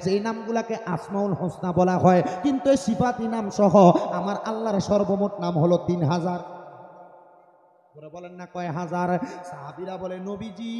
সেই নামগুলাকে আসমাউল হোসনা বলা হয়, কিন্তু এই সিফাতি নাম সহ আমার আল্লাহর সর্বমোট নাম হলো 3000। বলেন না কয় হাজার? সাহাবীরা বলে নবীজি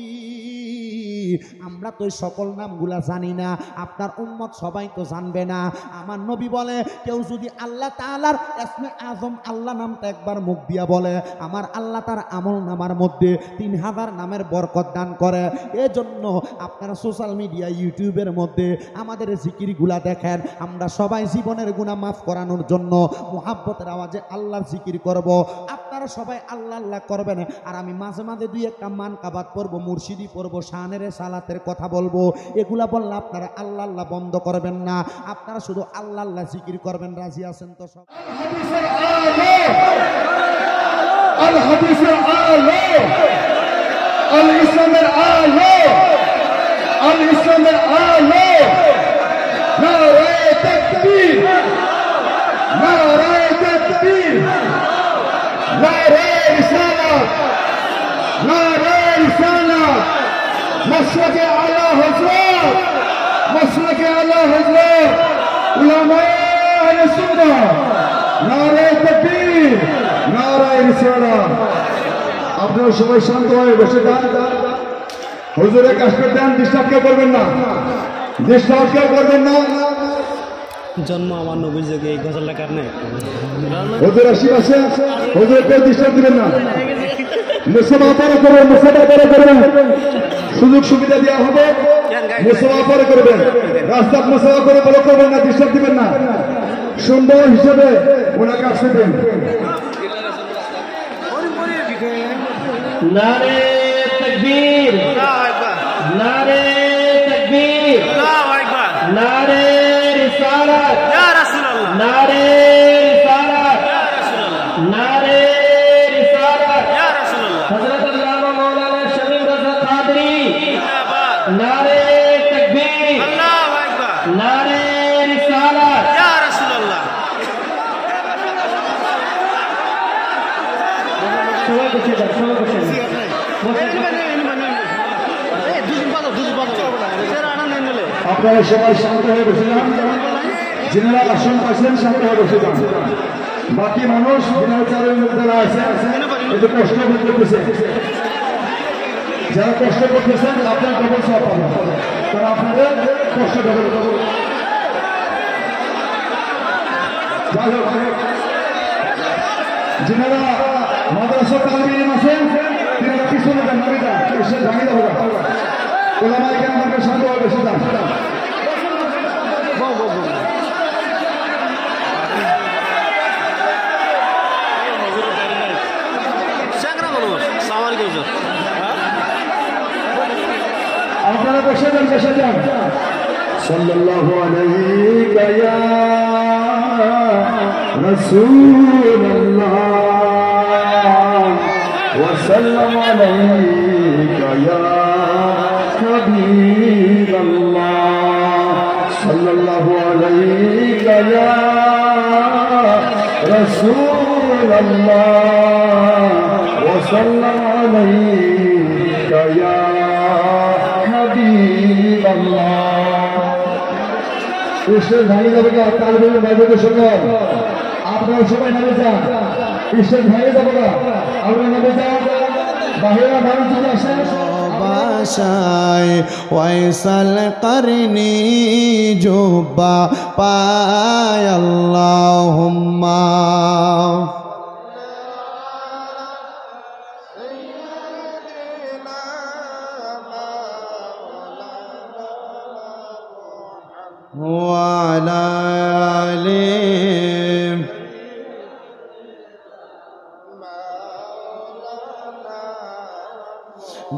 আমরা তো সকল নামগুলা জানি না, আপনার উম্মত সবাই তো জানবে না। আমার নবী বলে কেউ যদি আল্লাহ তাআলার ইসমে আজম আল্লাহ নামটা একবার মুখ দিয়া বলে, আমার আল্লাহ তার আমল নামার মধ্যে 3000 নামের বরকত দান করে। এজন্য আপনারা সোশ্যাল মিডিয়া ইউটিউবের মধ্যে আমাদের জিকিরগুলা দেখেন, আমরা সবাই জীবনের গুনাহ মাফ করানোর জন্য মুহাব্বতের আওয়াজে আল্লাহর জিকির করব। আপনারা সবাই আল্লাহ আল্লাহ করবেন, আর আমি মাঝে মাঝে দুই একটা মানকাবাত পড়বো, মুর্শিদি পড়বো, শানের সালাতের কথা বলবো। এগুলা বললে আপনারা আল্লাহ আল্লাহ বন্ধ করবেন না, আপনারা শুধু আল্লাহ আল্লাহ জিকির করবেন। রাজি আছেন তো সব? আল হাদিসের আলো, আল ইসলামের আলো, আল ইসলামের আলো। নারায়ে তাকবীর, নারায়ে তাকবীর, নারায়ে রিসালাত, নারায়ে রিসালাত। মাসলাকে আলা হযরত, মাসলাকে আলা হযরত উলামায়ে আহলে সুন্নাহ। নারায়ে তাকবীর, নারায়ে রিসালাত। আপনারা সবাই শান্ত হয়ে বসে যান। হুজুরের কাছে দেন, ডিস্টার্ব কেউ করবেন না, ডিস্টার্ব কেউ করবেন না। জন্ম আমার নবীর যুগে এই গজল লেখার নেই। হুজুর আশেপাশে হুজুর কেউ ডিস্টার্ব দিবেন না। মুসাফা পরে করবেন, মুসাফা পরে করবেন, সুযোগ সুবিধা দেওয়া হবে। মুসাফা পরে করবেন, রাস্তা মুসাফা করে বলো করবেন না, ডিস্টার্ব দিবেন না। সুন্দর হিসেবে ওনাকে আসবেন। নারে তাকবীর, নারে তাকবীর, নারে রিসালাত, ইয়া রাসূলুল্লাহ, নারে রিসালাত, ইয়া রাসূলুল্লাহ, নারে রিসালাত, ইয়া রাসূলুল্লাহ। হযরত আল্লামা মাওলানা শমীম রাজা কাদরি জিন্দাবাদ। নারে তাকবীর, আল্লাহু আকবার, নারে রিসালাত, ইয়া রাসূলুল্লাহ। সবাই বসে যান, সবাই বসে যান। আপনারা সবাই শান্ত হয়ে বসে যান। যিনারা আসন পাচ্ছেন শান্ত হয়ে বসে যান। বাকি মানুষ যিনারা চারের মধ্যে আছে একটু কষ্ট করতেছে, যারা কষ্ট করতেছেন আপনার ডবল সব পাবেন, তারা আপনাদের কষ্ট ডবল। যিনারা মাদ্রাসা তালিম ইলম আছেন তিনারা পিছনে যান, নামে যান, এসে ভাঙিয়ে দেবো। ওলামা এখানে আমাকে শান্ত হয়ে বসে যান। আপনারা বসে যান, বসে যান। সাল্লাল্লাহু আলাইকা ইয়া রাসূলুল্লাহ ওয়া সাল্লামু আলাইকা ইয়া হাবিবাল্লাহ। সাল্লাল্লাহু আলাইকা ইয়া রাসূলুল্লাহ ওয়া সাল্লামু আলাইকা ইয়া ঈশ্বর ভাই যাবে না, তালবের বাইবেলের সঙ্গে আপনারা সবাই নামে যান। ঈশ্বর ভাই যাবে না, আপনারা নামে যান। বাহিরা মানুষ যদি আসেন বাসায় ওয়াইসাল করনি জুব্বা পায় আল্লাহুম্মা।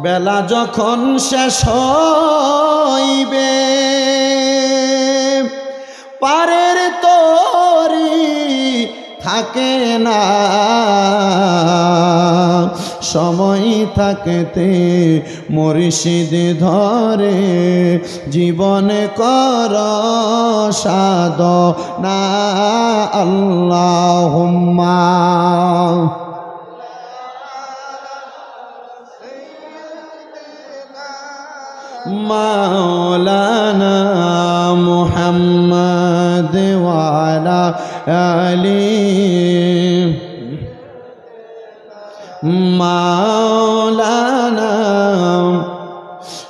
বেলা যখন শেষ হইবে পারের তরি থাকে না, সময় থাকতে মুর্শিদ ধরে জীবন কর সাধনা আল্লাহুম্মা। মাওলানা মুহাম্মদ ওয়া আলা আলিহি মাওলানা।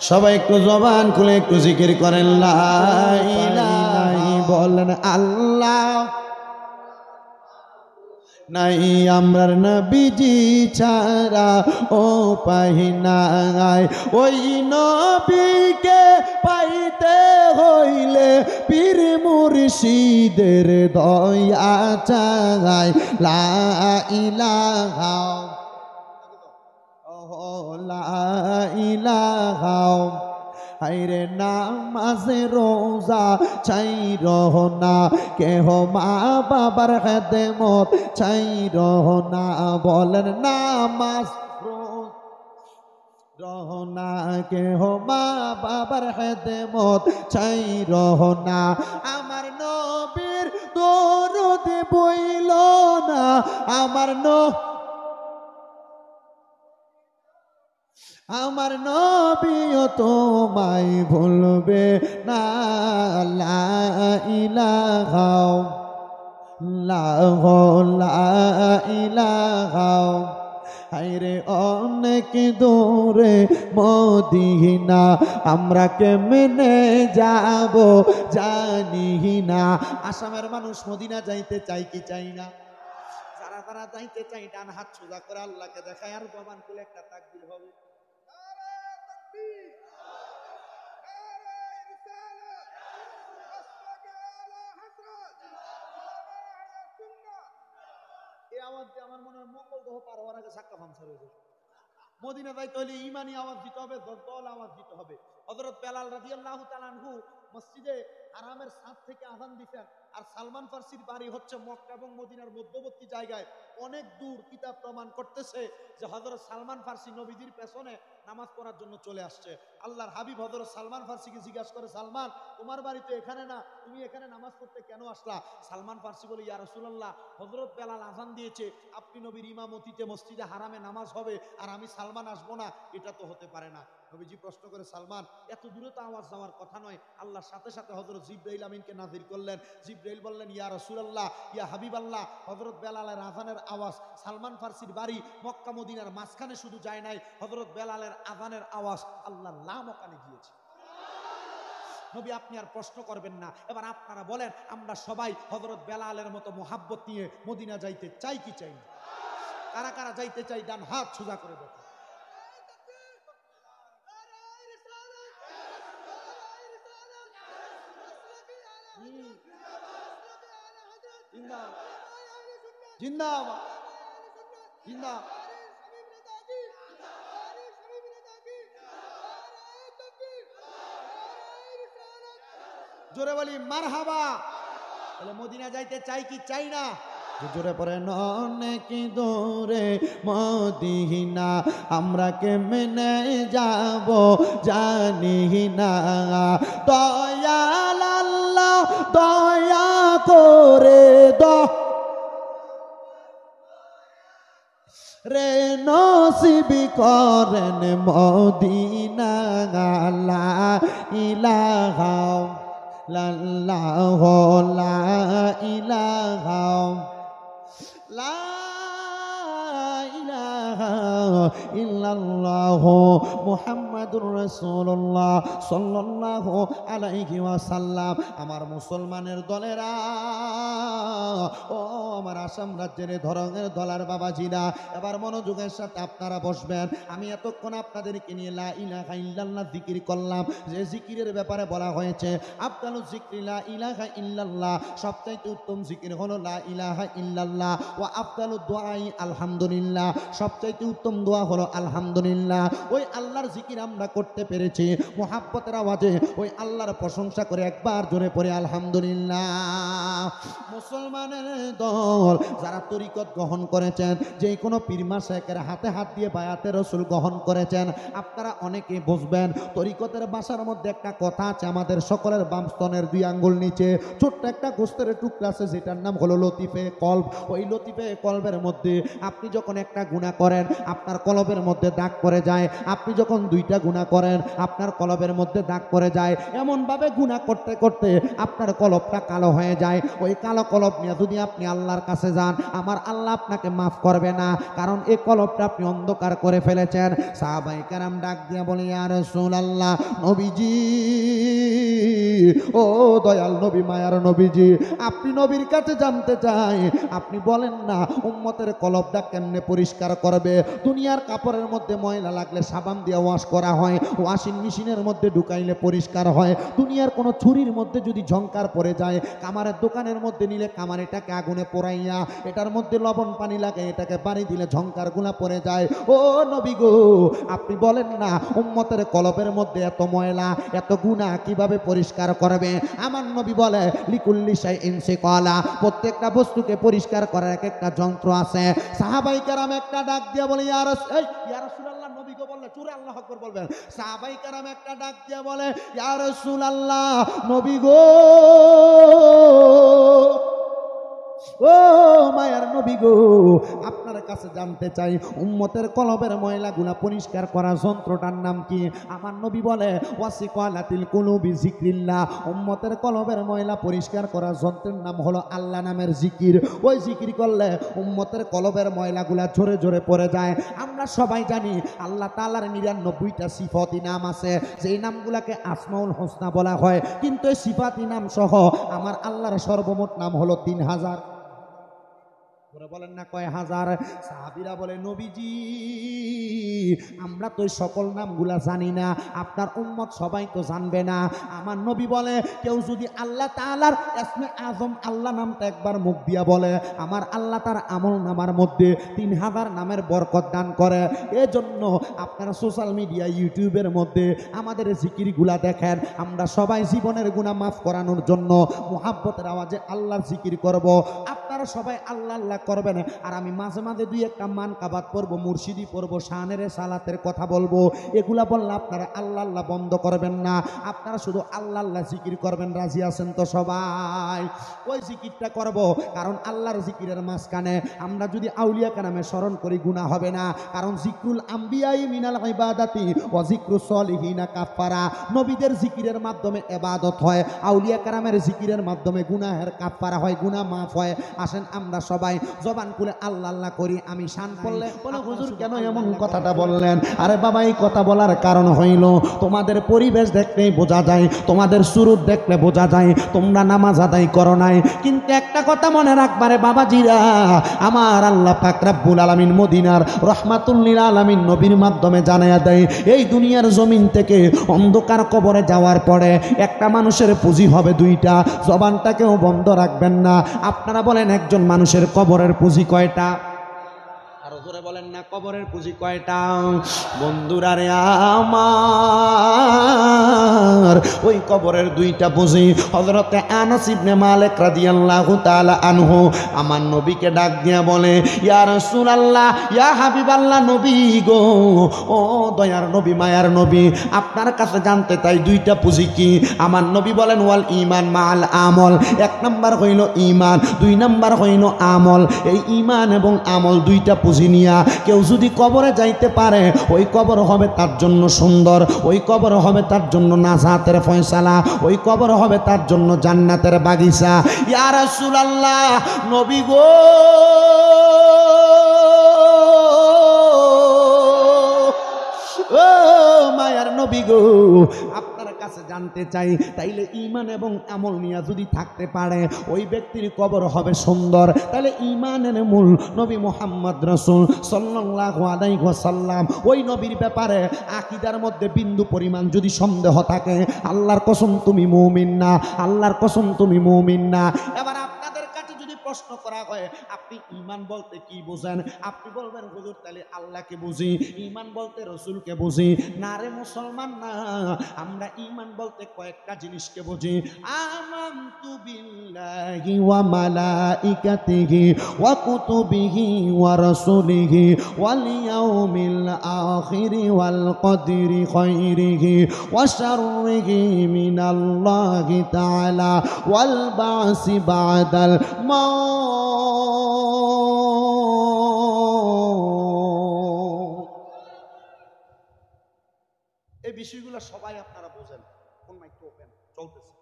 সবাই একটু জবান খুলে একটু জিকির করেন লা ইলাহা, বলেন আল্লাহ নাই আমরার নবীজি ছাড়া ও পাহিনাই। ওই নবীকে পাইতে হইলে পীর মুর্শিদের দয়া চাই। লা ইলাহা লা ইলাহা, হায়রে নামাজে রোজা চাই রহনা, কেহ মা বাবার খেদমত চাই রহনা। বলেন নামাজ রহনা, কেহ মা বাবার খেদমত চাই রহনা। আমার নবীর দরুদ বইল না, আমার আমার নবীও তোমায় ভুলবে না। লা ইলাহা লা ইলাহা, হায়রে অনেক দূরে মদিনা, আমরা কেমনে যাব জানি না। আসামের মানুষ মদিনা যাইতে চাই কি চাই না? যারা যারা যাইতে চাই ডান হাত সোজা করে আল্লাহকে দেখায় আর জবান খুলে একটা তাকবীর হবে। আমার মনে হয় মঙ্গল গ্রহ পার হওয়ার আগে সাক্কা ফাংশন হয়ে যাবে। মদিনা যাইতে হলে ইমানি আওয়াজ দিতে হবে, দল আওয়াজ দিতে হবে। হযরত বেলাল রাদিয়াল্লাহু তাআলা আনহু মসজিদে হারামের ছাদ থেকে আযান দিতেন। আর সালমান ফার্সির বাড়ি হচ্ছে মক্কা এবং মদিনার মধ্যবর্তী জায়গায়, অনেক দূর। কিতাব প্রমাণ করতেছে যে হযরত সালমান ফার্সি নবীজির পেছনে নামাজ পড়ার জন্য চলে আসছে। আল্লাহর হাবিব হযরত সালমান ফার্সিকে জিজ্ঞাসা করে, সালমান তোমার বাড়ি তো এখানে না, তুমি এখানে নামাজ পড়তে কেন আসলা? সালমান ফার্সি বলে, ইয়া রাসূলুল্লাহ, হযরত বেলাল আযান দিয়েছে, আপনি নবীর ইমামতিতে মসজিদে হারামে নামাজ হবে আর আমি সালমান আসবো না, এটা তো হতে পারে না। নবীজি প্রশ্ন করে, সালমান এত দূরে তো আওয়াজ যাওয়ার কথা নয়। আল্লাহর সাথে সাথে হযরত জিবরাইল আমিনকে নাযিল করলেন। জিবরাইল বললেন, ইয়া রাসূলুল্লাহ, ইয়া হাবিবাল্লাহ, হযরত বেলালের আযানের আওয়াজ সালমান ফার্সির বাড়ি মক্কা মদিনার মাঝখানে শুধু যায় নাই, হযরত বেলালের আযানের আওয়াজ আল্লাহর লামকানে গিয়েছে। নবী আপনি আর প্রশ্ন করবেন না। এবার আপনারা বলেন, আমরা সবাই হযরত বেলালের মতো মোহাব্বত নিয়ে মদিনা যাইতে চাই কি চাই না? কারা কারা যাইতে চাই ডান হাত সোজা করে দেখো। জিন্দাবাদ জিন্দাবাদ। জোরে বলি মারহাবা। তাহলে মদিনা যাইতে চাই কি চাই না? জোরে পড়ে অনেক দূরে মদিনা, আমরা কেমনে যাব জানি না। দয়াল আল্লাহ দয়া করে রে নসিব করেন মদিনা। লা ইলাহা ইল্লাল্লাহ লা ইলাহা লা ইলাহা ইল্লাল্লাহ মুহাম্মাদুর রাসূলুল্লাহ সাল্লাল্লাহু আলাইহি ওয়াসাল্লাম। আমার মুসলমানের দলেরা, ও আমার আসাম রাজ্যের ধরনের দলার বাবাজিরা, এবার মনোযোগের সাথে আপনারা বসবেন। আমি এতক্ষণ আপনাদেরকে নিয়ে লা ইলাহা ইল্লাল্লাহ জিকির করলাম। যে জিকিরের ব্যাপারে বলা হয়েছে, আফদালুজ যিকরি লা ইলাহা ইল্লাল্লাহ, সবচাইতে উত্তম জিকির হলো লা ইলাহা ইল্লাল্লাহ। ওয়া আফদালুদ দুআই আলহামদুলিল্লাহ, সবচাইতে উত্তম দোয়া হলো আলহামদুলিল্লাহ। ওই আল্লাহর জিকির আমরা করতে পেরেছি, মুহাব্বতের আওয়াজে ওই আল্লাহর প্রশংসা করে একবার জোরে পড়ে আলহামদুলিল্লাহ। মুসলমানের দল যারা তরিকত গ্রহণ করেছেন, যে কোনো পীর মাশায়েখের হাতে হাত দিয়ে বায়াতে রাসূল গ্রহণ করেছেন, আপনারা অনেকে বুঝবেন। তরিকতের ভাষার মধ্যে একটা কথা আছে, আমাদের সকলের বাম স্তনের 2 আঙ্গুল নিচে ছোট্ট একটা গোস্তের টুকরা আছে, যেটার নাম হলো লতিফে কলব। ওই লতিফে কলবের মধ্যে আপনি যখন একটা গুনাহ করেন, আপনার কলবের মধ্যে দাগ পড়ে যায়। আপনি যখন 2টা গুনাহ করেন আপনার কলবের মধ্যে দাগ পড়ে যায়, এমনভাবে গুনাহ করতে করতে আপনার কলবটা কালো হয়ে যায়। ওই কালো কলব নিয়ে যদি আপনি আল্লাহর কাছে যান, আমার আল্লাহ আপনাকে মাফ করবে না, কারণ এই কলবটা আপনি অন্ধকার করে ফেলেছেন। সাহাবায়ে কেরাম ডাক দিয়া বলে, ইয়া রাসূলুল্লাহ, নবীজি, ও দয়াল নবী, মায়ার নবীজি, আপনি নবীর কাছে জানতে চাই, আপনি বলেন না উম্মতের কলবটা কেমনে পরিষ্কার করবে? দুনিয়ার কাপড়ের মধ্যে ময়লা লাগলে সাবান দিয়ে ওয়াশ করা হয়, ওয়াশিং মেশিনের মধ্যে ঢুকাইলে পরিষ্কার হয়। দুনিয়ার কোনো ছুরির মধ্যে যদি ঝংকার পড়ে যায়, কামারের দোকানের মধ্যে নিলে কামারিটাকে আগুনে পোড়াইয়া এটার মধ্যে লবণ পানি লাগে এটাকে বাড়ি দিলে ঝংকারগুলা পড়ে যায়। ও নবী গো, আপনি বলেন না উম্মতের কলবের মধ্যে এত ময়লা এত গুনাহ কিভাবে পরিষ্কার করবে? আমার নবী বলে, লিকুল্লি শাইইন সিকালা, প্রত্যেকটা বস্তুকে পরিষ্কার করার এক একটা যন্ত্র আছে। সাহাবায়ে কেরাম একটা ডাক দিয়া বলে, ইয়া রাসূলুল্লাহ, নবী গো বললে চুরে আল্লাহু আকবার বলবেন। সাহাবায়ে কেরাম একটা ডাক দিয়া বলে, ইয়া রাসূলুল্লাহ, নবী গো, ও মায়ার নবী গো, আপনার কাছে জানতে চাই উম্মতের কলবের ময়লাগুলা পরিষ্কার করা যন্ত্রটার নাম কি? আমার নবী বলে, ওয়াসিকালাতিল কুলুবি যিকরিল্লাহ, উম্মতের কলবের ময়লা পরিষ্কার করা যন্ত্রের নাম হলো আল্লাহ নামের জিকির। ওই জিকির করলে উম্মতের কলবের ময়লাগুলা ঝরে ঝরে পড়ে যায়। আমরা সবাই জানি আল্লাহ তাআলার 99টা সিফাতি নাম আছে, যেই নামগুলাকে আসমাউল হোসনা বলা হয়, কিন্তু এই সিফাতি নাম সহ আমার আল্লাহর সর্বমোট নাম হলো 3000। বলেন না কয় হাজার? সাহাবীরা বলে, নবীজি, আমরা তো সকল নামগুলা জানি না, আপনার উম্মত সবাই তো জানবে না। আমার নবী বলে, কেউ যদি আল্লাহ তাআলার ইসমে আজম আল্লাহ নামটা একবার মুখ দিয়া বলে, আমার আল্লাহ তার আমল নামার মধ্যে 3000 নামের বরকত দান করে। এজন্য আপনারা সোশ্যাল মিডিয়া ইউটিউবের মধ্যে আমাদের জিকিরগুলা দেখেন, আমরা সবাই জীবনের গুনাহ মাফ করানোর জন্য মুহাব্বতের আওয়াজে আল্লাহর জিকির করব। আপনারা সবাই আল্লাহ আল্লাহ করবেন, আর আমি মাঝে মাঝে দুই একটা মান কাবাত পড়বো, মুর্শিদি পড়বো, শানের সালাতের কথা বলবো। এগুলা বললে আপনারা আল্লাহ আল্লাহ বন্ধ করবেন না, আপনারা শুধু আল্লাহ আল্লাহ জিকির করবেন। রাজি আছেন তো সবাই? ওই জিকিরটা করব, কারণ আল্লাহর জিকিরের মাঝখানে আমরা যদি আউলিয়া কেরামে স্মরণ করি গুনাহ হবে না, কারণ জিকরুল আম্বিয়াই মিনাল ইবাদাতি ওয়া জিকরুস সলিহিনা কাফারা। নবীদের জিকিরের মাধ্যমে ইবাদত হয়, আউলিয়া কেরামের জিকিরের মাধ্যমে গুনাহের কাফারা হয়, গুনাহ মাফ হয়। আসেন আমরা সবাই জবান খুলে আল্লাহ আল্লাহ করি। আমি শান করলে বলে, হুজুর কেন এমন কথাটা বললেন? আরে বাবা, এই কথা বলার কারণ হইল তোমাদের পরিবেশ দেখলেই বোঝা যায়, তোমাদের সুরুত দেখলে বোঝা যায় তোমরা নামাজ আদায় করো নাই। কিন্তু একটা কথা মনে রাখবারে বাবাজিরা, আমার আল্লাহ পাক রব্বুল আলামিন মদিনার রহমাতুল লিল আলামিন নবীর মাধ্যমে জানায়া দেয়, এই দুনিয়ার জমিন থেকে অন্ধকার কবরে যাওয়ার পরে একটা মানুষের পুঁজি হবে দুইটা। জবানটাকেও বন্ধ রাখবেন না। আপনারা বলেন, একজন মানুষের কবরের পুঁজি কয়টা? আরো জোরে বলেন না, কবরের পুঁজি কয়টা? বন্ধুরা রে আমার, ওই কবরের দুইটা পুঁজি। হযরতে আনাস ইবনে মালিক রাদিয়াল্লাহু তাআলা আনহু আমার নবীকে ডাক দিয়া বলে, ইয়া রাসূলুল্লাহ, ইয়া হাবিবাল্লাহ, নবী গো, ও দয়ার নবী, মায়ার নবী, আপনার কাছে জানতে চাই দুইটা পুঁজি কি? আমার নবী বলেন, ওয়াল ঈমান মাল আমল। এক নাম্বার হইল ঈমান, দুই নাম্বার হইল আমল। এই ঈমান এবং আমল দুইটা পুঁজি নিয়া কেউ যদি কবরে যাইতে পারে, ওই কবর হবে তার জন্য সুন্দর, ওই কবর হবে তার জন্য নাজাতের ফয়সালা, ওই কবর হবে তার জন্য জান্নাতের বাগিচা। ইয়া রাসূলুল্লাহ, নবী গো, ও মায়ার নবী গো, আপনার কাছে জানতে চাই, তাইলে ঈমান এবং আমল নিয়ে যদি থাকতে পারে ওই ব্যক্তির কবর হবে সুন্দর। তাহলে ঈমানের মূল নবী মুহাম্মদ রাসূল সাল্লাল্লাহু আলাইহি ওয়াসাল্লাম, ওই নবীর ব্যাপারে আকীদার মধ্যে বিন্দু পরিমাণ যদি সন্দেহ থাকে, আল্লাহর কসম তুমি মুমিন না, আল্লাহর কসম তুমি মুমিন না। এবার আপনাদের কাছে যদি প্রশ্ন করা হয়, আপনি ঈমান বলতে কি বোঝেন? আপনি বলবেন, হুজুর তাহলে আল্লাহকে বুঝি, ঈমান বলতে রাসূলকে বুঝি। না রে মুসলমান, না, আমরা ঈমান বলতে কয়েকটা জিনিসকে বুঝি। আমানতু বিল্লাহি ওয়া মালাইকাতিহি ওয়া কুতুবিহি ওয়া রাসূলিহি ওয়াল ইয়াউমিল আখিরি ওয়াল কদরি খাইরিহি ওয়া শাররিহি মিনাল্লাহি তাআলা ওয়াল বা'সি বা'দাল এগুলো সবাই আপনারা বোঝেন। কোন মাইকটা ওপেন চলতেছে?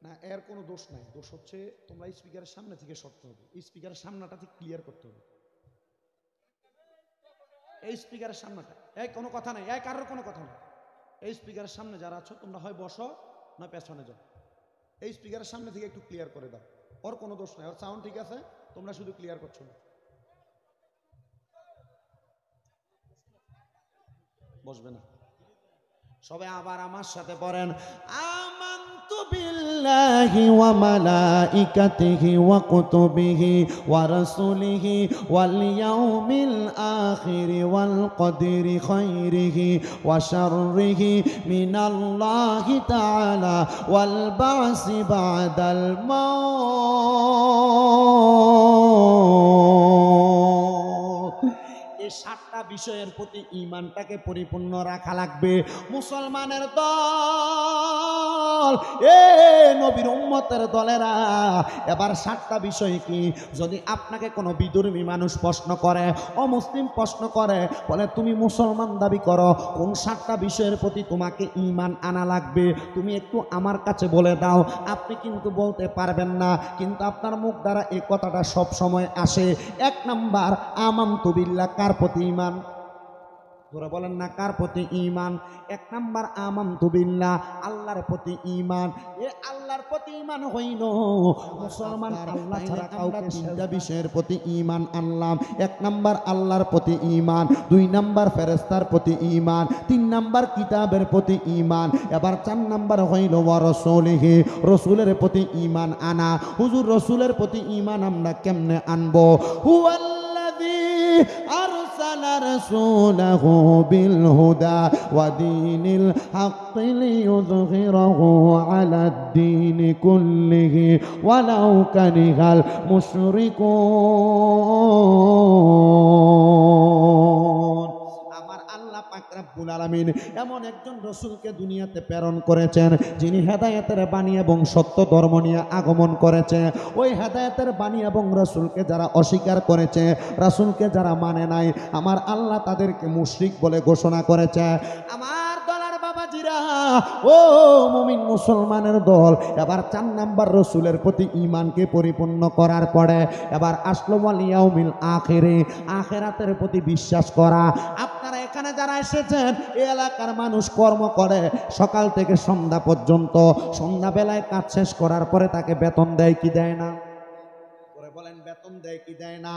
না, এর কোনো দোষ নাই। দোষ হচ্ছে তোমরা স্পিকারের সামনে থেকে সরতে হবে, স্পিকারের সামনাটা থেকে ক্লিয়ার করতে হবে। এই স্পিকারের সামনাটা, এই কোনো কথা নাই, এই কারোর কোনো কথা নেই। এই স্পিকারের সামনে যারা আছো তোমরা হয় বসো না পেছনে যাও। এই স্পিকারের সামনে থেকে একটু ক্লিয়ার করে দাও। ওর কোনো দোষ নাই, ওর সাউন্ড ঠিক আছে, তোমরা শুধু ক্লিয়ার করছো না। বসবে না সবাই আবার আমার সাথে পড়েন, আমানতু বিল্লাহি ওয়া মালাইকাতিহি ওয়া কুতুবিহি ওয়া রাসূলিহি ওয়াল ইয়াউমিল আখির ওয়াল কদরি খাইরিহি ওয়া শাররিহি মিনাল্লাহি তাআলা ওয়াল বা'সি বা'দাল মাউত। এই 7টা বিষয়ের প্রতি ঈমানটাকে পরিপূর্ণ রাখা লাগবে। মুসলমানের দল, এ নবীর উম্মতের দলেরা, এবার 7টা বিষয় কি? যদি আপনাকে কোনো বিধর্মী মানুষ প্রশ্ন করে, অমুসলিম প্রশ্ন করে, বলে তুমি মুসলমান দাবি করো, কোন 7টা বিষয়ের প্রতি তোমাকে ঈমান আনা লাগবে তুমি একটু আমার কাছে বলে দাও। আপনি কিন্তু বলতে পারবেন না, কিন্তু আপনার মুখ দ্বারা এই কথাটা সব সময় আসে। 1 নাম্বার, আমানতু বিল্লাহ। কার প্রতি ঈমান? তোরা বলেন না কার প্রতি ঈমান? 1 নাম্বার আমানতু বিল্লাহ, আল্লাহর প্রতি ঈমান। এ আল্লাহর প্রতি ঈমান হইল মুসলমান আল্লাহ ছাড়া কাউকে 3টা বিষয়ের প্রতি ঈমান আনলাম। 1 নাম্বার আল্লাহর প্রতি ঈমান, 2 নাম্বার ফেরেশতার প্রতি ঈমান, 3 নাম্বার কিতাবের প্রতি ঈমান, এবার 4 নাম্বার হইল ওয়া রাসূলিহি, রাসূলের প্রতি ঈমান আনা। হুজুর রাসূলের প্রতি ঈমান আমরা কেমনে আনবো? হুয়াল্লাযী আরসালা রাসূলাহু বিল হুদা ওয়া দীনিল হাক্কি লিইয়ুযহিরাহু আলাদ দীনি কুল্লিহি ওয়ালাউ কারিহাল মুশরিকুন। আমার আল্লাহ পাক রব্বুল আলামিন এমন একজন রাসূলকে দুনিয়াতে প্রেরণ করেছেন, যিনি হেদায়েতের বাণী এবং সত্য ধর্ম নিয়ে আগমন করেছে। ওই হেদায়েতের বাণী এবং রাসূলকে যারা অস্বীকার করেছে, রাসূলকে যারা মানে নাই, আমার আল্লাহ তাদেরকে মুশরিক বলে ঘোষণা করেছে। আমার দলের বাবাজিরা, ও মুমিন মুসলমানের দল, এবার 4 নাম্বার রাসূলের প্রতি ঈমানকে পরিপূর্ণ করার পরে এবার আসলো ওয়াল ইয়াউমিল আখিরে, আখিরাতের প্রতি বিশ্বাস করা। আপনারা এখানে যারা এসেছেন, এই এলাকার মানুষ কর্ম করে সকাল থেকে সন্ধ্যা পর্যন্ত, সন্ধ্যাবেলায় কাজ শেষ করার পরে তাকে বেতন দেয় কি দেয় না? বলেন বেতন দেয় কি দেয় না?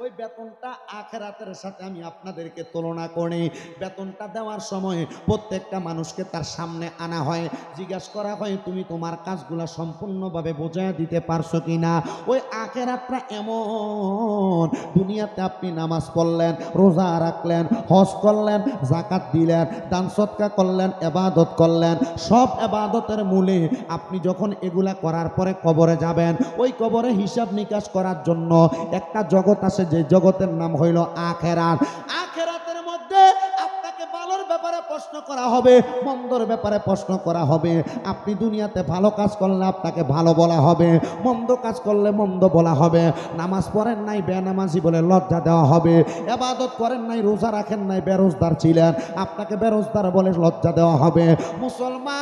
ওই বেতনটা আখিরাতের সাথে আমি আপনাদেরকে তুলনা করি। বেতনটা দেওয়ার সময় প্রত্যেকটা মানুষকে তার সামনে আনা হয়, জিজ্ঞাসা করা হয় তুমি তোমার কাজগুলা সম্পূর্ণভাবে বোঝায় দিতে পারছো কিনা। ওই আখিরাতটা এমন, দুনিয়াতে আপনি নামাজ পড়লেন, রোজা রাখলেন, হজ করলেন, যাকাত দিলেন, দান সদকা করলেন, ইবাদত করলেন, সব ইবাদতের মূলে আপনি যখন এগুলা করার পরে কবরে যাবেন, ওই কবরে হিসাব নিকাশ করার জন্য একটা জগৎ আছে, যে জগতের নাম হইল আখিরাত। আখিরাতের মধ্যে আপনাকে ভালোর ব্যাপারে প্রশ্ন করা হবে, মন্দর ব্যাপারে প্রশ্ন করা হবে। আপনি দুনিয়াতে ভালো কাজ করলে আপনাকে ভালো বলা হবে, মন্দ কাজ করলে মন্দ বলা হবে। নামাজ পড়েন নাই, বেনামাজি বলে লজ্জা দেওয়া হবে। ইবাদত করেন নাই, রোজা রাখেন নাই, বেরোজগার ছিলেন, আপনাকে বেরোজগার বলে লজ্জা দেওয়া হবে। মুসলমান,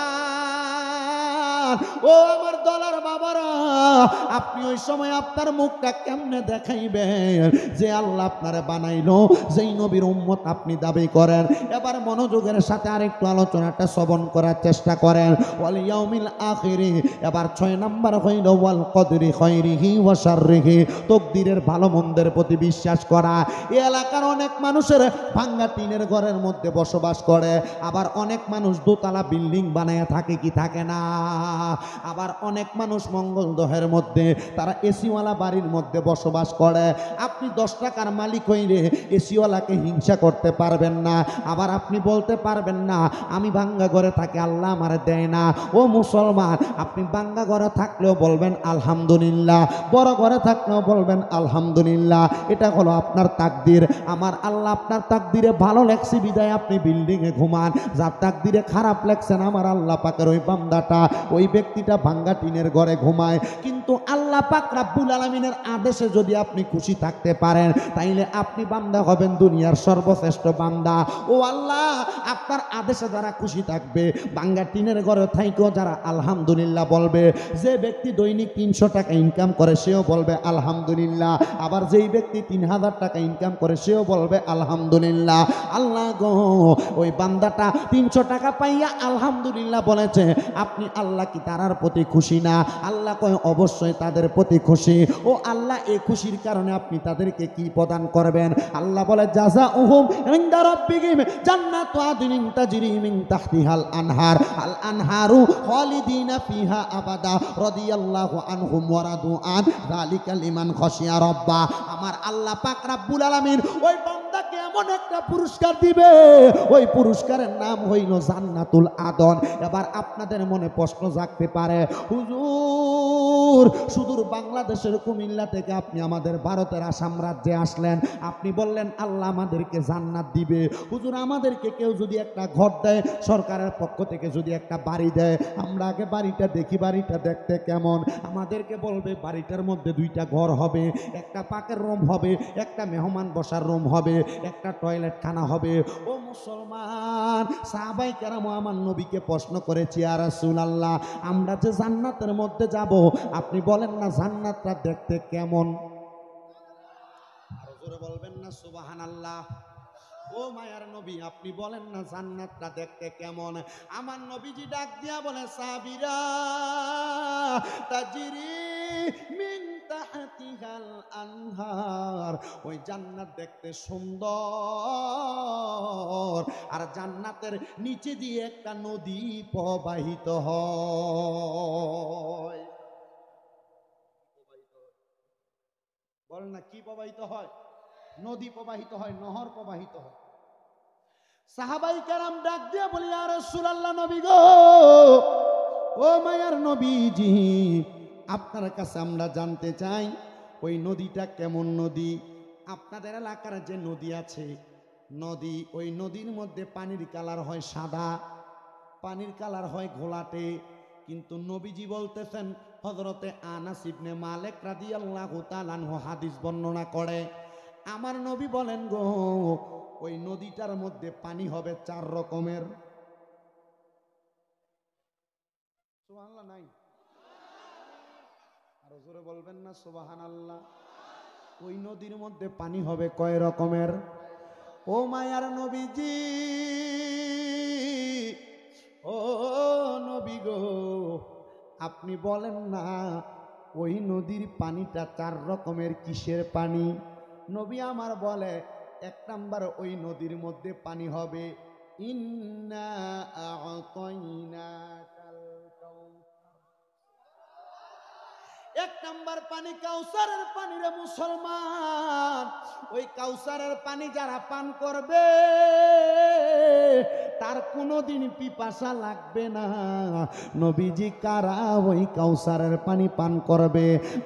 ও আমার দলের বাবারা, আপনি ওই সময় আপনার মুখটা কেমনে দেখাইবেন যে আল্লাহ আপনারে বানাইলো, যেই নবীর উম্মত আপনি দাবি করেন? এবার মনোযোগের সাথে আরেকটু আলোচনাটা শ্রবণ করার চেষ্টা করেন। ওয়াল ইয়াউমিল আখিরি, এবার 6 নাম্বার হইল ওয়াল কদরি খাইরিহি ওয়া শাররিহি, তকদিরের ভালো মন্দের প্রতি বিশ্বাস করা। এই এলাকার অনেক মানুষের ভাঙ্গা টিনের ঘরের মধ্যে বসবাস করে, আবার অনেক মানুষ দোতলা বিল্ডিং বানায় থাকে কি থাকে না। আবার অনেক মানুষ মঙ্গলদহের মধ্যে তারা এসিওয়ালা বাড়ির মধ্যে বসবাস করে। আপনি 10 টাকার মালিক হইলে এসিওয়ালাকে হিংসা করতে পারবেন না, আবার আপনি বলতে পারবেন না আমি ভাঙ্গা ঘরে থাকি, আল্লাহ আমারে দেয় না। ও মুসলমান, আপনি ভাঙ্গা ঘরে থাকলেও বলবেন আলহামদুলিল্লাহ, বড় ঘরে থাকলেও বলবেন আলহামদুলিল্লাহ। এটা হলো আপনার তাকদির। আমার আল্লাহ আপনার তাকদিরে ভালো লাগছে বিদায় আপনি বিল্ডিংয়ে ঘুমান, যার তাকদিরে খারাপ লাগছেন, আমার আল্লাহ পাকের ওই বান্দাটা ওই ব্যক্তিটা ভাঙ্গা টিনের ঘরে ঘুমায়, কিন্তু আল্লাহ পাক রাব্বুল আলামিনের আদেশে যদি আপনি খুশি থাকতে পারেন তাইলে আপনি বান্দা হবেন দুনিয়ার সর্বশ্রেষ্ঠ বান্দা। ও আল্লাহ, আপনার আদেশে যারা খুশি থাকবে, ভাঙ্গা টিনের ঘরে থাইকেও যারা আলহামদুলিল্লাহ বলবে, যে ব্যক্তি দৈনিক 300 টাকা ইনকাম করে সেও বলবে আলহামদুলিল্লাহ, আবার যেই ব্যক্তি 3000 টাকা ইনকাম করে সেও বলবে আলহামদুলিল্লাহ। আল্লাহ গো, ওই বান্দাটা 300 টাকা পাইয়া আলহামদুলিল্লাহ বলেছে, আপনি আল্লাহ কি তারার প্রতি খুশি না? আল্লাহ কয় অবশ্যই তাদের প্রতি খুশি। ও আল্লাহ, এই খুশির কারণে আপনি তাদেরকে কি প্রদান করবেন? আল্লাহ বলে জাযাউহুম ইনদা রাব্বিহিম জান্নাতু আদনিন তাজরি মিন তাহতিহাল আনহার আল আনহারু খালিদিনা ফিহা আবাদা রাদিয়াল্লাহু আনহুম ওয়া রাদু আন যালিকা লিমান খাশিয়া রাব্বা। আমার আল্লাহ পাক রাব্বুল আলামিন ওই বান্দাকে এমন একটা পুরস্কার দিবে, ওই পুরস্কারের নাম হইল জান্নাতুল আদন। এবার আপনাদের মনে প্রশ্ন জাগতে পারে, হুজুর সুদূর বাংলাদেশের কুমিল্লা থেকে আপনি আমাদের ভারতের আসাম রাজ্যে আসলেন, আপনি বললেন আল্লাহ আমাদেরকে জান্নাত দিবে। হুজুর আমাদেরকে কেউ যদি একটা ঘর দেয়, সরকারের পক্ষ থেকে যদি একটা বাড়ি দেয়, আমরা আগে বাড়িটা দেখি, বাড়িটা দেখতে কেমন। আমাদেরকে বলবে বাড়িটার মধ্যে 2টা ঘর হবে, একটা পাকের রুম হবে, একটা মেহমান বসার রুম হবে, একটা টয়লেট খানা হবে। ও মুসলমান, সাহাবায়ে কেরাম আমার নবীকে প্রশ্ন করেছি, ইয়া রাসূলুল্লাহ আমরা যে জান্নাতের মধ্যে যাব, আপনি বলেন না জান্নাতটা দেখতে কেমন? আরো জোরে বলবেন না সুবহানাল্লাহ। ও মায়ার নবী, আপনি বলেন না জান্নাতটা দেখতে কেমন? আমার নবীজি ডাক দিয়া বলে, সাহাবীরা তাজরি মিন তাহতিহাল আনহার, ওই জান্নাত দেখতে সুন্দর, আর জান্নাতের নিচে দিয়ে একটা নদী প্রবাহিত হয়। বল না কি প্রবাহিত হয়? নদী প্রবাহিত হয়, নহর প্রবাহিত হয়। সাহাবায়ে কেরাম ডাক দিয়ে বলি, ইয়া রাসূলুল্লাহ নবী গো, ও মায়ার নবীজি, আপনার কাছে আমরা জানতে চাই ওই নদীটা কেমন নদী? আপনাদের এলাকার যে নদী আছে, নদী, ওই নদীর মধ্যে পানির কালার হয় সাদা, পানির কালার হয় ঘোলাটে, কিন্তু নবীজি বলতেছেন, হযরতে আনাস ইবনে মালিক রাদিয়াল্লাহু তাআলা আনহু হাদিস বর্ণনা করে, আমার নবী বলেন গো, ওই নদীটার মধ্যে পানি হবে 4 রকমের। সুবহানাল্লাহ নাই? আরো জোরে বলবেন না সুবহানাল্লাহ। ওই নদীর মধ্যে পানি হবে কয় রকমের? ও মায়ার নবীজি, ও নবী গো, আপনি বলেন না ওই নদীর পানিটা 4 রকমের কিসের পানি? নবী আমার বলে, 1 নাম্বার, ওই নদীর মধ্যে পানি হবে ইন্না আ'তাইনাকাল কাউসার। 1 নাম্বার পানি কাউসারের পানি রে মুসলমান, ওই কাউসারের পানি যারা পান করবে তার কোনোদিন পিপাসা লাগবে না। নবীজি কারা ওই কাউসারের পানি পান করবে?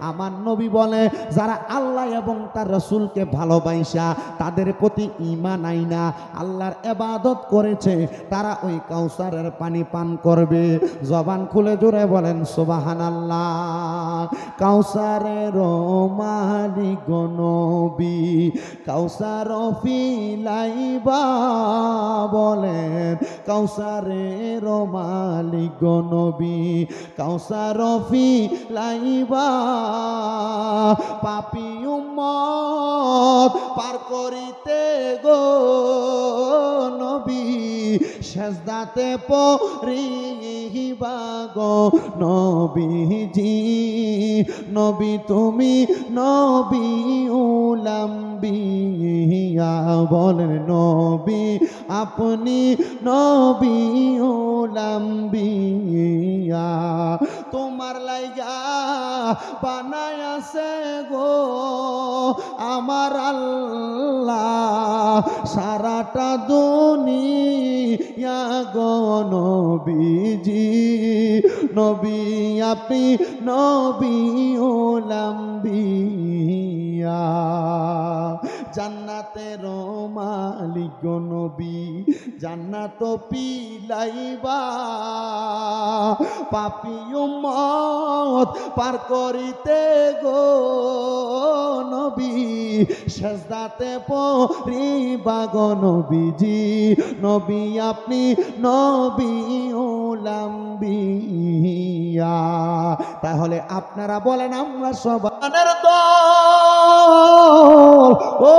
আমার নবী বলে, যারা আল্লাহ এবং তার রাসূলকে ভালোবাসা তাদের প্রতি ঈমান আইনা আল্লাহর ইবাদত করেছে, তারা ওই কাউসারের পানি পান করবে। জবান খুলে জোরে বলেন সুবহানাল্লাহ। কাউসারের মালিক নবী, কাউসার ফিলাইবা বলেন, কাউসারের মালিক নবী, কাউসার ফিলাইবা পাপী উম্মত পার করিতে গো নবী, সেজদাতে পড়িবা গো নবীজি। নবী তুমি নবী উলাম্বিয়া বলেন, নবী আপনি নবী উলাম্বিয়া, তোমার লাইগা বানায়াছে গো আমার আল্লাহ সারাটা দুনিয়া গো নবীজি। নবী আপনি নবী উলাম্বিয়া, জান্নাতের মালিক নবী জান্নাত পিলাইবা পাপী উম্মত পার করিতে গো নবী সেজদাতে পড়িবা গো নবীজি নবী আপনি নবী উলাম্বিয়া। তাহলে আপনারা বলেন আমরা সবানের দল ও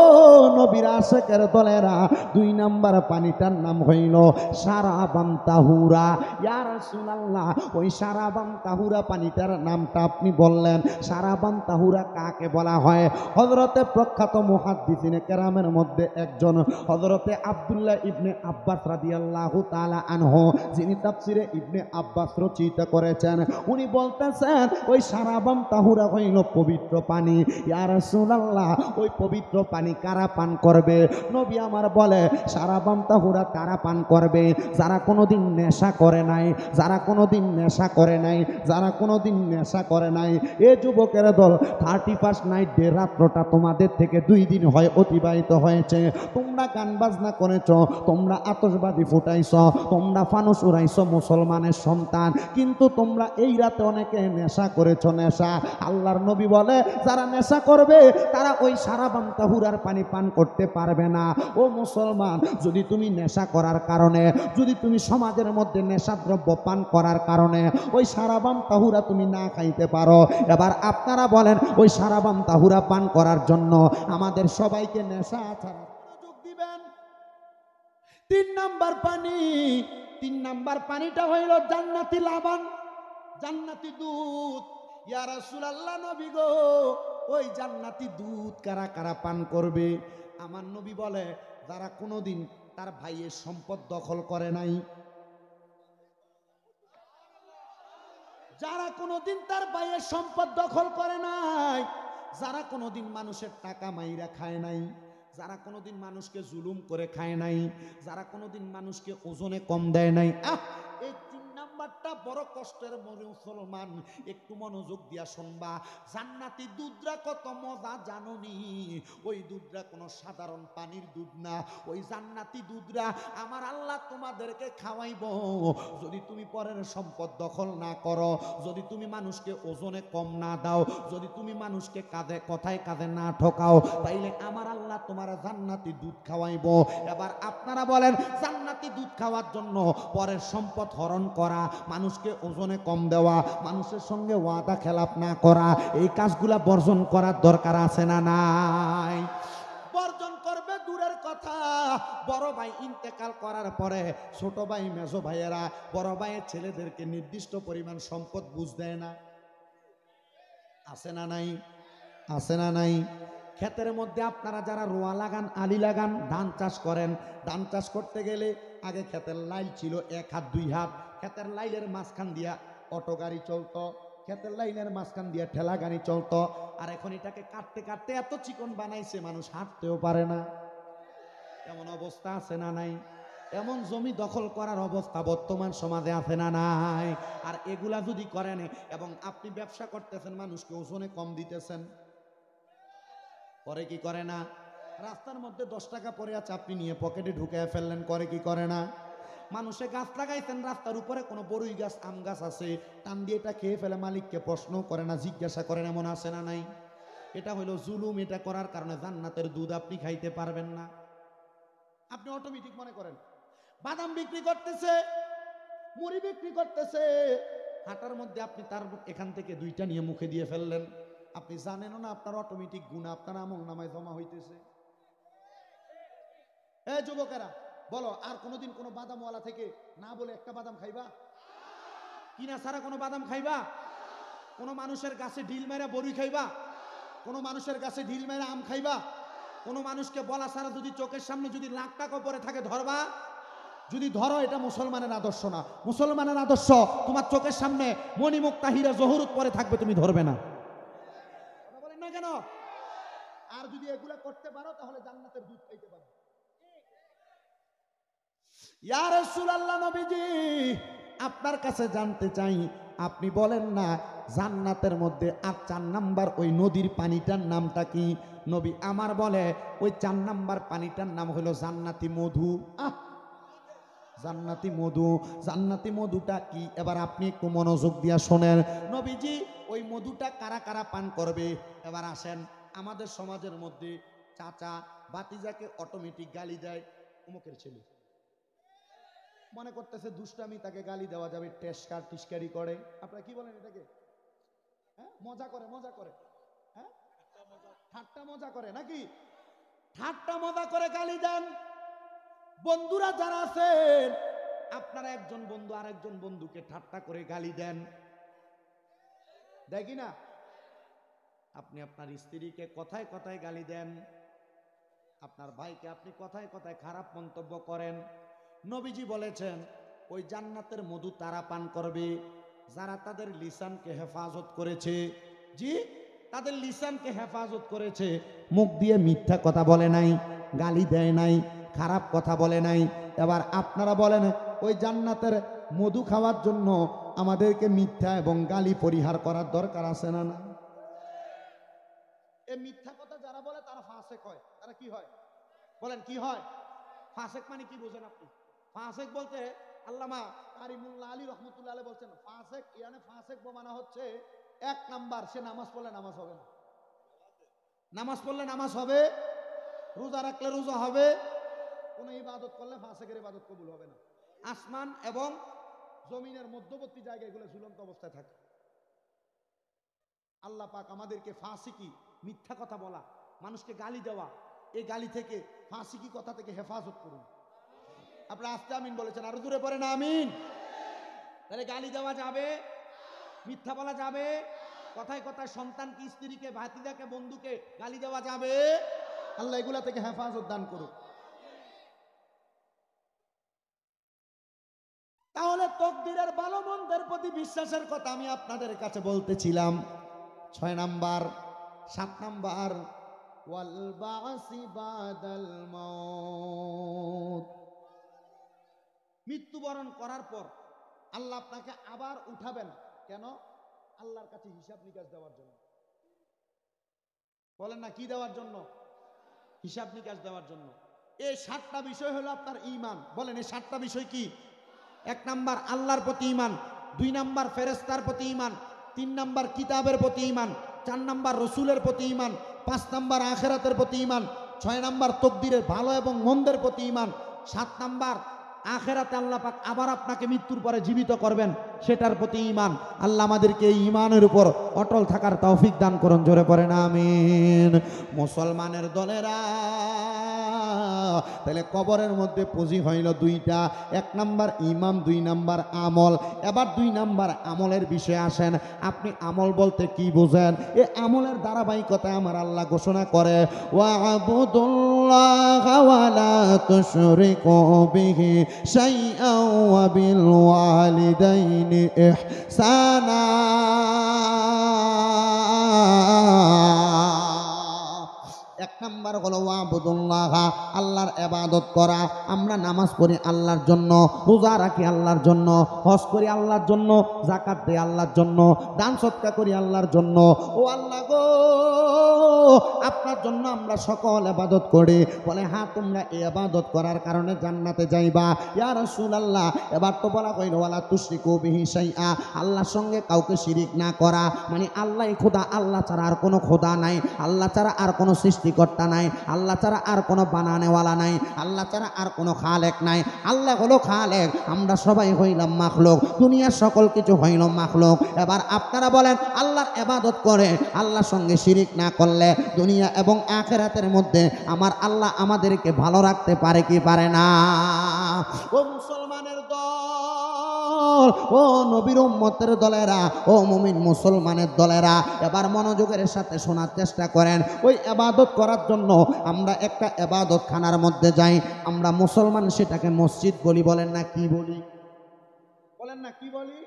নবীর আশিকের দলেরা 2 নাম্বার পানিটার নাম হইল শারাবান তাহুরা। ইয়া রাসূলুল্লাহ ওই শারাবান তাহুরা পানিটার নামটা আপনি বললেন, শারাবান তাহুরা কাকে বলা হয়? হযরতে প্রখ্যাত মুহাদ্দিসিনে কেরামের মধ্যে একজন হযরতে আব্দুল্লাহ ইবনে আব্বাস রাদিয়াল্লাহু তাআলা আনহু, যিনি তাফসিরে ইবনে আব্বাস রচিত করেছেন, উনি বলতেছেন ওই শারাবান তাহুরা হইল পবিত্র পানি। ইয়া রাসূলুল্লাহ ওই পবিত্র পানি কারা পান করবে? নবী আমার বলে শারাবান তাহুরা তারা পান করবে যারা কোনোদিন নেশা করে নাই, যারা কোনোদিন নেশা করে নাই, যারা কোনোদিন নেশা করে নাই। এ যুবকের দল 31 নাইট ডে রাত্রটা তোমাদের থেকে 2 দিন হয় অতিবাহিত হয়েছে। তোমরা গান বাজনা করেছ, তোমরা আতশবাজি ফুটাইছ, তোমরা ফানুস উড়াইছ মুসলমানের সন্তান, কিন্তু তোমরা এই রাতে অনেকে নেশা করেছ। নেশা আল্লাহর নবী বলে যারা নেশা করবে তারা ওই শারাবান তাহুরার পানি পান করতে পারবে না। ও মুসলমান, যদি তুমি নেশা করার কারণে, যদি তুমি সমাজের মধ্যে নেশাদ্রব্য পান করার কারণে ওই শারাবান তাহুরা তুমি না খাইতে পারো, এবার আপনারা বলেন ওই শারাবান তাহুরা পান করার জন্য আমাদের সবাইকে নেশা ছাড়া যোগ দিবেন। 3 নাম্বার পানি, 3 নাম্বার পানিটা হইল জান্নাতি লাবান, জান্নাতি দুধ। ইয়া রাসূলুল্লাহ নবী গো ওই জান্নাতি দুধ কারা কারা পান করবে? আমার নবী বলে যারা কোনোদিন তার ভাইয়ের সম্পদ দখল করে নাই, যারা কোনোদিন তার ভাইয়ের সম্পদ দখল করে নাই, যারা কোনোদিন মানুষের টাকা মাইরা খায় নাই, যারা কোনোদিন মানুষকে জুলুম করে খায় নাই, যারা কোনোদিন মানুষকে ওজনে কম দেয় নাই। এই 3 নাম্বারটা বড় কষ্টের মুসলমান, একটু মনোযোগ দিয়া শুনবা। জান্নাতি দুধরা কত মজা জানোনি? ওই দুধরা কোনো সাধারণ পানির দুধ না, ওই জান্নাতি দুধরা আমার আল্লাহ তোমাদেরকে খাওয়াইব যদি তুমি পরের সম্পদ দখল না করো, যদি তুমি মানুষকে ওজনে কম না দাও, যদি তুমি মানুষকে কাঁধে কথায় কাঁধে না ঠকাও, তাইলে আমার আল্লাহ তোমার জান্নাতি দুধ খাওয়াইব। এবার আপনারা বলেন জান্নাতি দুধ খাওয়ার জন্য পরের সম্পদ হরণ করা, মানুষকে ওজনে কম দেওয়া, মানুষের সঙ্গে ওয়াদা খেলাপ না করা, এই কাজগুলা বর্জন করার দরকার আছে না নাই? বর্জন করবে দূরের কথা, বড় ভাই ইন্তেকাল করার পরে ছোট ভাই মেজো ভাইয়েরা বড় ভাইয়ের ছেলেদেরকে নির্দিষ্ট পরিমাণ সম্পদ বুঝ দেয় না? আছে না নাই? আছে না নাই? ক্ষেতের মধ্যে আপনারা যারা রোয়া লাগান, আলি লাগান, ধান চাষ করেন, ধান চাষ করতে গেলে আগে ক্ষেতের লাইল ছিল 1 হাত 2 হাত, ক্ষেতের লাইলের মাঝখান দিয়া অটো গাড়ি চলতো, ক্ষেতের লাইনের মাঝখান দিয়া ঠেলা গাড়ি চলতো। আর এখন এটাকে কাটতে কাটতে এত চিকন বানাইছে মানুষ হাঁটতেও পারে না। এমন অবস্থা আছে না নাই? এমন জমি দখল করার অবস্থা বর্তমান সমাজে আছে না নাই? আর এগুলা যদি করেন এবং আপনি ব্যবসা করতেছেন, মানুষকে ওজনে কম দিতেছেন, করে কি করে না? রাস্তার মধ্যে 10 টাকা পড়ে আছে, আপনি নিয়ে পকেটে ঢুকে ফেললেন, করে কি করে না? মানুষে গাছ লাগাইছেন, রাস্তার উপরে কোনো বড়ই গাছ, আম গাছ আছে, টান দিয়ে এটা খেয়ে ফেলে, মালিককে প্রশ্ন করে না, জিজ্ঞাসা করেন, এমন আছে না নাই? এটা হলো জুলুম। এটা করার কারণে জান্নাতের দুধ আপনি খাইতে পারবেন না। আপনি অটোমেটিক মনে করেন বাদাম বিক্রি করতেছে, মুড়ি বিক্রি করতেছে, হাঁটার মধ্যে আপনি তার এখান থেকে 2টা নিয়ে মুখে দিয়ে ফেললেন, আপনি জানেনও না আপনার অটোমেটিক গুনাহ আপনার আমল নামায় জমা হইতেছে। এই যুবকেরা বলো, আর কোনোদিন কোনো বাদামওয়ালা থেকে না বলে একটা বাদাম খাইবা? কিনা ছাড়া কোনো বাদাম খাইবা? কোনো মানুষের গাছে ঢিল মেরে বড়ি খাইবা? কোনো মানুষের গাছে ঢিল মেরে আম খাইবা? কোনো মানুষকে বলা ছাড়া যদি চোখের সামনে যদি লাখ টাকা পরে থাকে ধরবা? যদি ধরো, এটা মুসলমানের আদর্শ না। মুসলমানের আদর্শ তোমার চোখের সামনে মণিমুক্তা হীরা জহরত পরে থাকবে, তুমি ধরবে না। কথা বলেন না কেন? আর যদি এগুলা করতে পারো তাহলে জান্নাতের দুধ খাইতে পারো। ইয়া রাসূলুল্লাহ নবীজি, আপনার কাছে জানতে চাই, আপনি বলেন না জান্নাতের মধ্যে আর 4 নাম্বার ওই নদীর পানিটার নামটা কি? নবী আমার বলে ওই 4 নাম্বার পানিটার নাম হলো জান্নাতি মধু। জান্নাতি মধু। জান্নাতি মধুটা কি এবার আপনি একটু মনোযোগ দিয়া শোনেন। নবীজি ওই মধুটা কারা কারা পান করবে? এবার আসেন, আমাদের সমাজের মধ্যে চাচা বাতিজাকে অটোমেটিক গালি দেয়, অমুকের ছেলে মনে করতেছে দুষ্টামি, তাকে গালি দেওয়া যাবে, টেস্কার টিস্কারি করে। আপনারা কি বলেন এটাকে? হ্যাঁ, মজা করে, মজা করে, হ্যাঁ, ঠাট্টা মজা করে নাকি? ঠাট্টা মজা করে গালি দেন। বন্ধুরা যারা আছেন, আপনারা একজন বন্ধু আরেকজন বন্ধুকে ঠাট্টা করে গালি দেন, দেখি না? আপনি আপনার স্ত্রীকে কথায় কথায় গালি দেন, আপনার ভাইকে আপনি কথায় কথায় খারাপ মন্তব্য করেন। নবীজি বলেছেন ওই জান্নাতের মধু তারা পান করবে যারা তাদের লিসানকে হেফাজত করেছে। জি, তাদের লিসানকে হেফাজত করেছে, মুখ দিয়ে মিথ্যা কথা বলে নাই, গালি দেয় নাই, খারাপ কথা বলে নাই। এবার আপনারা বলেন ওই জান্নাতের মধু খাওয়ার জন্য আমাদেরকে মিথ্যা এবং গালি পরিহার করার দরকার আছে না? না, এই মিথ্যা কথা যারা বলে তারা ফাসেক হয়। তারা কি হয় বলেন? কি হয়? ফাসেক মানে কি বোঝেন আপনি? ফাসেক বলতে আল্লামা কারিমুল্লাহ আলী রহমতুল্লাহ আলাইহি বলছেন ফাসেক ইয়ানি ফাসেক মানে হচ্ছে 1 নাম্বার সে নামাজ পড়লে নামাজ হবে না, নামাজ পড়লে নামাজ হবে, রোজা রাখলে রোজা হবে, কোন ইবাদত করলে ফাসেকের ইবাদত কবুল হবে না। আসমান এবং জমিনের মধ্যবর্তী জায়গায় এগুলো ঝুলন্ত অবস্থায় থাকে। আল্লাহ পাক আমাদেরকে ফাসিকি, মিথ্যা কথা বলা, মানুষকে গালি দেওয়া, এই গালি থেকে, ফাসিকি কথা থেকে হেফাজত করুন। আপনারা আস্তে আমিন বলেছেন, আরো দূরে পড়ে না আমিন। তাহলে গালি দেওয়া যাবে, মিথ্যা বলা যাবে, কথায় কথায় সন্তানকে, স্ত্রীকে, ভাতিজাকে, বন্ধুকে গালি দেওয়া যাবে। আল্লাহ এগুলা থেকে হেফাজত দান করুক। তাহলে তকদিরের ভালো মন্দের প্রতি বিশ্বাসের কথা আমি আপনাদের কাছে বলতেছিলাম। 6 নাম্বার, 7 নাম্বার, ওয়াল বাসি বাদাল মাউত। মৃত্যুবরণ করার পর আল্লাহ আপনাকে আবার উঠাবেন। কেন? আল্লাহর কাছে হিসাব নিকাশ দেওয়ার জন্য। বলেন না, কি দেওয়ার জন্য? হিসাব নিকাশ দেওয়ার জন্য। এই 7টা বিষয় হলো আপনার ঈমান। বলেন এই 7টা বিষয় কি? 1 নাম্বার আল্লাহর প্রতি ঈমান, 2 নাম্বার ফেরেশতার প্রতি ঈমান, 3 নাম্বার কিতাবের প্রতি ঈমান, 4 নাম্বার রসুলের প্রতি ঈমান, 5 নাম্বার আখিরাতের প্রতি ঈমান, 6 নাম্বার তকদিরের ভালো এবং মন্দের প্রতি ঈমান, 7 নাম্বার আখিরাতে আল্লাহ পাক আবার আপনাকে মৃত্যুর পরে জীবিত করবেন সেটার প্রতি ঈমান। আল্লাহ আমাদেরকে এই ঈমানের উপর অটল থাকার তৌফিক দান করুন। জোরে পড়েন আমিন। মুসলমানের দলেরা, তাহলে কবরের মধ্যে পুঁজি হইল 2টা, 1 নাম্বার ঈমান, 2 নাম্বার আমল। এবার 2 নাম্বার আমলের বিষয়ে আসেন। আপনি আমল বলতে কি বোঝেন? এই আমলের ধারাবাহিকতা আমার আল্লাহ ঘোষণা করে, ওয়া'বুদুল্লাহা ওয়া লা তুশরিকু বিহি শাইআন ওয়া বিল ওয়ালিদাইনি ইহসানা। 1 নাম্বার হলো ওয়া'বুদুল্লাহ, আল্লাহর ইবাদত করা। আমরা নামাজ পড়ি আল্লাহর জন্য, রোজা রাখি আল্লাহর জন্য, হজ করি আল্লাহর জন্য, যাকাত দেই আল্লাহর জন্য, দান সদকা করি আল্লাহর জন্য। ও আল্লাহ গো, আপনার জন্য আমরা সকল ইবাদত করি। বলে হ্যাঁ, তোমরা এই ইবাদত করার কারণে জান্নাতে যাইবা। ইয়া রাসূলুল্লাহ, এবার তো বলা কইল ওয়ালা তুশরিকু বিহি শাইআ, আল্লাহর সঙ্গে কাউকে শিরিক না করা, মানে আল্লাহই খোদা, আল্লাহ ছাড়া আর কোনো খোদা নাই, আল্লাহ ছাড়া আর কোনো সৃষ্টিকর্তা নাই, আল্লাহ ছাড়া আর কোনো বানানেওয়ালা নাই, আল্লাহ ছাড়া আর কোনো খালেক নাই। আল্লাহ হলো খালেক, আমরা সবাই হইলাম মাখলুক, দুনিয়ার সকল কিছু হইল মাখলুক। এবার আপনারা বলেন আল্লাহর ইবাদত করে আল্লাহর সঙ্গে শিরিক না করলে দুনিয়া এবং আখিরাতের মধ্যে আমার আল্লাহ আমাদেরকে ভালো রাখতে পারে কি পারে না? ও মুসলমানের দল, ও নবীর উম্মতের দলেরা, ও মুমিন মুসলমানের দলেরা, এবার মনোযোগের সাথে শোনার চেষ্টা করেন। ওই ইবাদত করার জন্য আমরা একটা ইবাদত খানার মধ্যে যাই, আমরা মুসলমান সেটাকে মসজিদ বলি। বলেন না কি বলি? বলেন না কি বলি?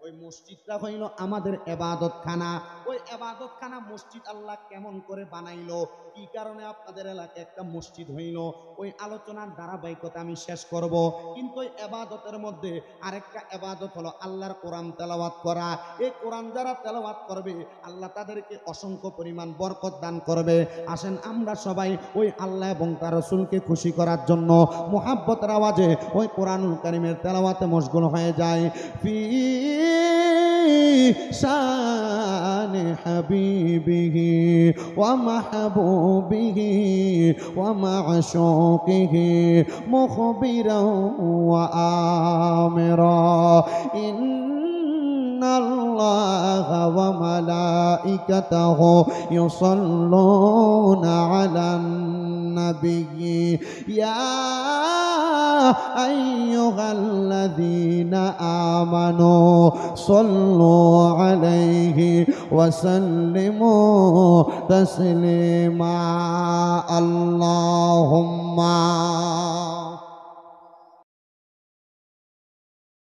ওই মসজিদটা হইল আমাদের এবাদতখানা। ওই এবাদতখানা মসজিদ আল্লাহ কেমন করে বানাইলো, কি কারণে আপনাদের এলাকায় একটা মসজিদ হইল, ওই আলোচনার ধারাবাহিকতা আমি শেষ করব। কিন্তু ওই এবাদতের মধ্যে আরেকটা এবাদত হলো আল্লাহর কোরআন তেলাওয়াত করা। এই কোরআন যারা তেলাওয়াত করবে আল্লাহ তাদেরকে অসংখ্য পরিমাণ বরকত দান করবে। আসেন আমরা সবাই ওই আল্লাহ এবং তার রাসূলকে খুশি করার জন্য মুহাব্বতের আওয়াজে ওই কোরআনুল কারীমের তেলাওয়াতে মশগুল হয়ে যায়। ফি শান হাবিবিহি ওয়া মাহবুবিহি ওয়া মা'শুকিহি মুখবিরাও ওয়া আমিরা ইন্নাল্লাহা ওয়া মালাইকাতাহু ইউসাল্লুনা আলান নাবিয়্যি ইয়া আইয়ুহাল্লাযীনা আমানু সাল্লু আলাইহি ওয়া সাল্লিমু তাসলিমা। আল্লাহুম্মা